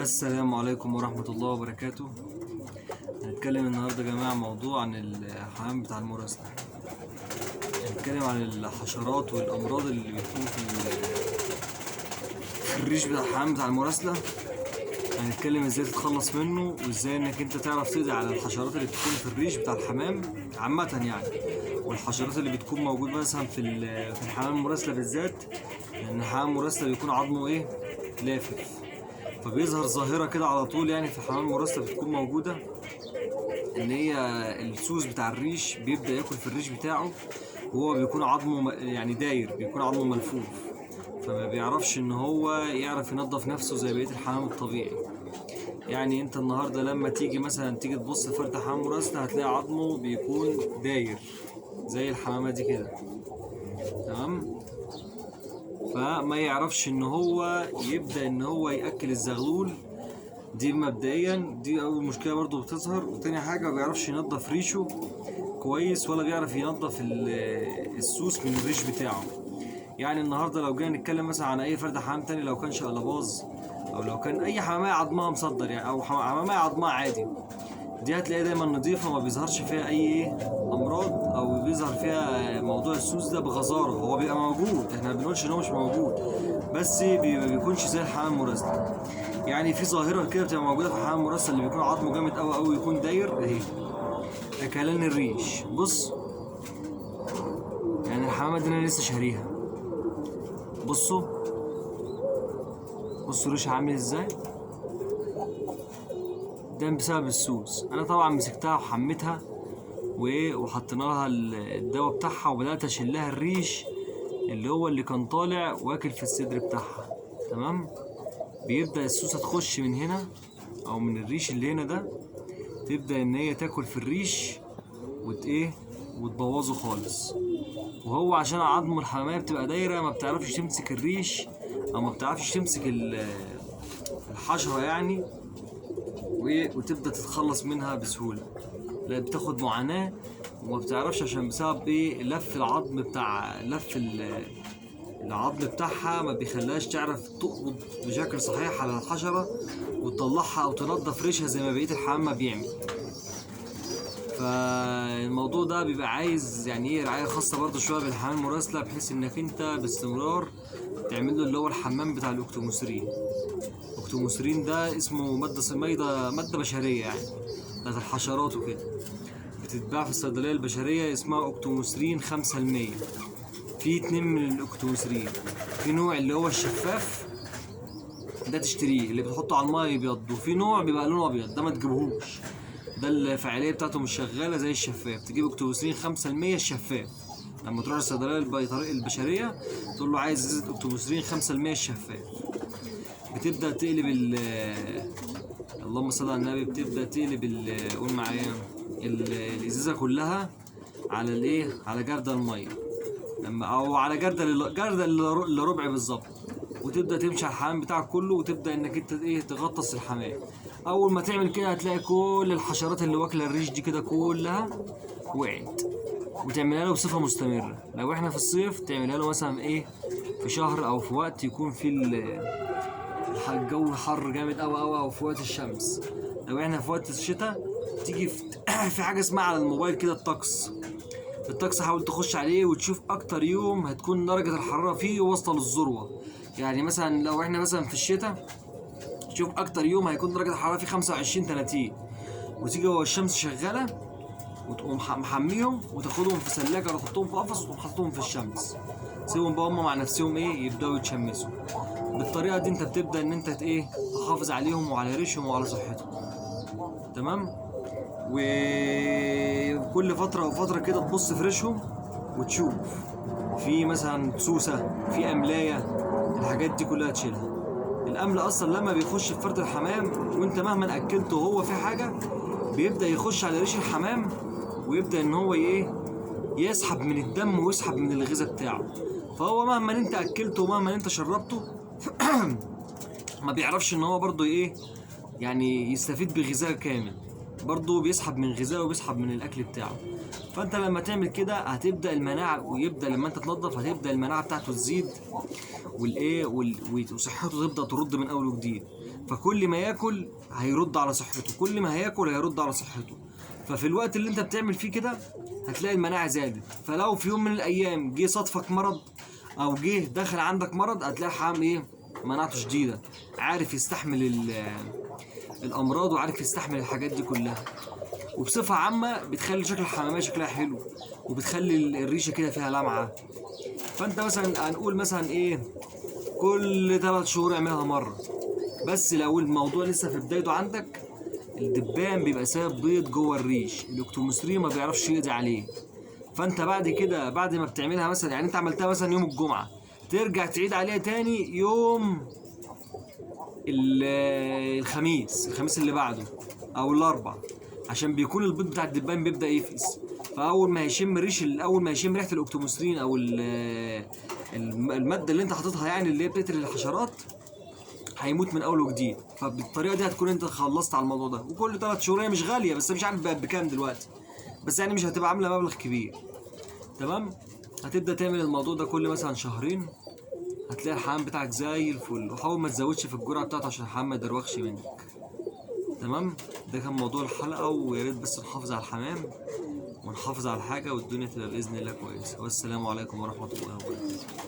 السلام عليكم ورحمة الله وبركاته. هنتكلم النهاردة يا جماعة موضوع عن الحمام بتاع المراسلة. هنتكلم عن الحشرات والأمراض اللي بتكون في الريش بتاع الحمام بتاع المراسلة. هنتكلم ازاي تتخلص منه، وازاي انك انت تعرف تقضي على الحشرات اللي بتكون في الريش بتاع الحمام عامة يعني، والحشرات اللي بتكون موجودة مثلا في الحمام المراسلة بالذات، لأن الحمام المراسلة بيكون عظمه لافف، فبيظهر ظاهرة كده على طول يعني في الحمام المراسلة بتكون موجودة، ان هي السوس بتاع الريش بيبدأ ياكل في الريش بتاعه، وهو بيكون عظمه يعني داير، بيكون عظمه ملفوف، فما بيعرفش ان هو يعرف ينظف نفسه زي بقية الحمام الطبيعي. يعني انت النهارده لما تيجي مثلا تبص لفرد حمام مراسلة هتلاقي عظمه بيكون داير زي الحمامة دي كده، تمام؟ فما يعرفش ان هو يبدأ ان هو يأكل الزغلول. دي مبدئيا دي اول مشكله برضو بتظهر. وتاني حاجه ما بيعرفش ينظف ريشه كويس، ولا بيعرف ينظف السوس من الريش بتاعه. يعني النهارده لو جينا نتكلم مثلا عن اي فرد حمام تاني، لو كان شقلباز او لو كان اي حمامية عظمها مصدر يعني، او حمامية عظمها عادي، دي هتلاقيها دايما نظيفه، ما بيظهرش فيها اي امراض، او بيظهر فيها موضوع السوس ده بغزاره. هو بيبقى موجود، احنا ما بنقولش ان هو مش موجود، بس ما بيكونش زي الحمام المراسلة. يعني في ظاهره كده بتبقى موجوده في الحمام المراسلة اللي بيكون عظمه جامد قوي قوي، يكون داير اهي، اكلان الريش. بص، يعني الحمامه دي انا لسه شاريها، بصوا الريش عامل ازاي، ده بسبب السوس. انا طبعا مسكتها وحميتها وحطينا لها الدواء بتاعها، وبدات اشيلها الريش اللي كان طالع واكل في الصدر بتاعها، تمام؟ بيبدا السوسه تخش من هنا او من الريش اللي هنا ده، تبدا ان هي تاكل في الريش وتبوظه خالص. وهو عشان عظم الحمامية بتبقى دايره، ما بتعرفش تمسك الريش، او ما بتعرفش تمسك الحشره يعني، وتبدا تتخلص منها بسهوله. لا، بتاخد معاناه، وما بتعرفش عشان بسبب لف العظم العظم بتاعها ما بيخليهاش تعرف تقبض بشكل صحيح على الحشره وتطلعها او تنظف ريشها زي ما بقيه الحمام ما بيعمل. فالموضوع ده بيبقى عايز يعني رعايه خاصه برضه شويه بالحمام المراسله، بحيث انك انت باستمرار تعمل له اللي هو الحمام بتاع الاكتوموسرين. الاكتوموسرين ده اسمه ماده بشريه يعني، بتاعت الحشرات وكده، بتتباع في الصيدليه البشريه، اسمها اكتوموسرين 5%. في 2 من الاكتوموسرين، في نوع اللي هو الشفاف ده تشتريه اللي بتحطه على الميه يبيض، وفي نوع بيبقى لونه ابيض ده ما تجيبهوش، ده الفعاليه بتاعته مش شغاله زي الشفاف. تجيب اكتوبوسرين 5% الشفاف. لما تروح الصيدليه البشريه تقول له عايز ازازه اكتوبوسرين 5% الشفاف، بتبدا تقلب اللهم صل على النبي، بتبدا تقلب قول معايا الازازه كلها على على جردل الميه، او على جردل الا ربع بالظبط، وتبدا تمشي على الحمام بتاعك كله، وتبدا انك انت تغطس الحمام. اول ما تعمل كده هتلاقي كل الحشرات اللي واكله الريش دي كده كلها وقعت. وتعملها له بصفه مستمره. لو احنا في الصيف تعملها له مثلا في شهر، او في وقت يكون في الجو حر جامد قوي قوي، او في وقت الشمس. لو احنا في وقت الشتاء تيجي في حاجه اسمها على الموبايل كده الطقس حاول تخش عليه وتشوف اكتر يوم هتكون درجة الحرارة فيه واصلة للذروة. يعني مثلا لو احنا مثلا في الشتاء، شوف اكتر يوم هيكون درجة الحرارة فيه 25-30، وتيجي هو الشمس شغالة وتقوم محميهم وتاخدهم في سلاكة ولا تحطهم في قفص وتقوم حاططهم في الشمس، سيبهم بقى هم مع نفسهم يبدأوا يتشمسوا. بالطريقة دي انت بتبدأ ان انت تحافظ عليهم وعلى ريشهم وعلى صحتهم، تمام؟ وكل فترة وفترة كده تبص في ريشهم وتشوف في مثلا سوسة، في أملاية، الحاجات دي كلها تشيلها. الأمل أصلا لما بيخش في فرد الحمام وأنت مهما أكلته وهو في حاجة، بيبدأ يخش على ريش الحمام، ويبدأ إن هو يسحب من الدم ويسحب من الغذاء بتاعه. فهو مهما أنت أكلته ومهما أنت شربته ما بيعرفش إن هو برضه يعني يستفيد بغذاء كامل، برضه بيسحب من غذائه وبيسحب من الاكل بتاعه. فانت لما تعمل كده هتبدا المناعه، ويبدا لما انت تنظف هتبدا المناعه بتاعته تزيد، وصحته تبدا ترد من اول وجديد. فكل ما ياكل هيرد على صحته، كل ما هياكل هيرد على صحته. ففي الوقت اللي انت بتعمل فيه كده هتلاقي المناعه زادت. فلو في يوم من الايام جه صادفك مرض او جه دخل عندك مرض، هتلاقي الحمام ايه؟ مناعته شديده، عارف يستحمل الامراض وعارف يستحمل الحاجات دي كلها. وبصفه عامه بتخلي شكل الحماميه شكلها حلو، وبتخلي الريشه كده فيها لمعه. فانت مثلا هنقول مثلا ايه، كل 3 شهور اعملها مره. بس لو الموضوع لسه في بدايته عندك، الدبان بيبقى سايب بيض جوه الريش، الاكتوموسري ما بيعرفش يقضي عليه. فانت بعد كده بعد ما بتعملها مثلا، يعني انت عملتها مثلا يوم الجمعه، ترجع تعيد عليها تاني يوم الخميس اللي بعده او الاربع، عشان بيكون البيض بتاع الدبان بيبدا يفقس. فاول ما هيشم اول ما هيشم ريحه الاكتوموسرين او الماده اللي انت حاططها، يعني اللي هي بتقتل الحشرات، هيموت من اول وجديد. فبالطريقه دي هتكون انت خلصت على الموضوع ده. وكل 3 شهور، هي مش غاليه بس مش عارف بقت بكام دلوقتي، بس يعني مش هتبقى عامله مبلغ كبير. تمام. هتبدا تعمل الموضوع ده كل مثلا شهرين، هتلاقي الحمام بتاعك زي الفل. وحاول ما تزودش في الجرعه بتاعته عشان الحمام ما يدروخش منك. تمام. ده كان موضوع الحلقه، ويا ريت بس نحافظ على الحمام ونحافظ على الحاجه، والدنيا تبقى باذن الله كويسه. والسلام عليكم ورحمه الله وبركاته.